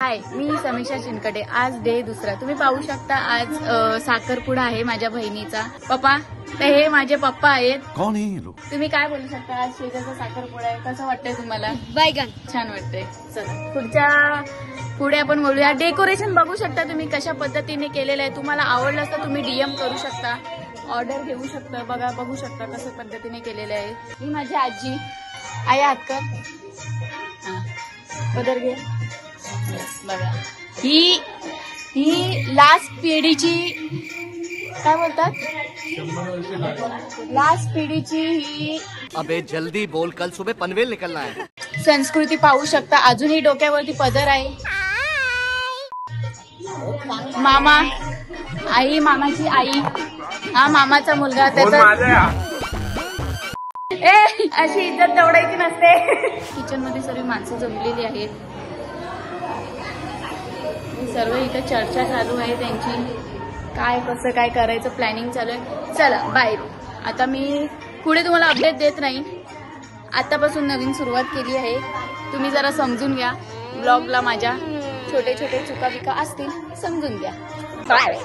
हाय, मी समीक्षा चिनकटे। आज डे दुसरा। तुम्ही पाहू शकता आज साखरपुडा आहे माझ्या बहिणीचा। पप्पा, तर हे माझे पप्पा आहेत। कोण आहे लोक? तुम्ही काय बोलू शकता? आज शेजारचा साखरपुडा आहे, कसं वाटतंय तुम्हाला? बैगन छान वाटतंय। चला पुढे आपण बोलूया। डेकोरेशन बघू शकता तुम्ही कशा पद्धतीने केलेलं आहे। तुम्हाला आवडलं तर तुम्ही डीएम करू शकता, ऑर्डर घेऊ शकता। बघू शकता कसं पद्धतीने केलेलं आहे। ही माझी आजी आई हात कर, पदर घे। बघा, ही लास्ट पिढीची काय बोलतात, लास्ट पिढीची ही अबे जल्दी बोल, कल सुबह पनवेल निकलना है। संस्कृती पाहू शकता। अजूनही डोक्यावरती पदर आहे। मामा, आई, मामाची आई, हा मामाचा मुलगा। त्याचा अशी इज्जत दौडायची नसते। किचन मध्ये सर्व माणसं जमलेली आहेत। सर्व इथे चर्चा चालू आहे त्यांची, काय कसं काय करायचं प्लॅनिंग चालू आहे। चला बाय। आता मी पुढे तुम्हाला अपडेट देत नाही, आतापासून नवीन सुरुवात केली आहे। तुम्ही जरा समजून घ्या। ब्लॉगला माझ्या छोटे छोटे चुका बिका असतील, समजून घ्या। बाय।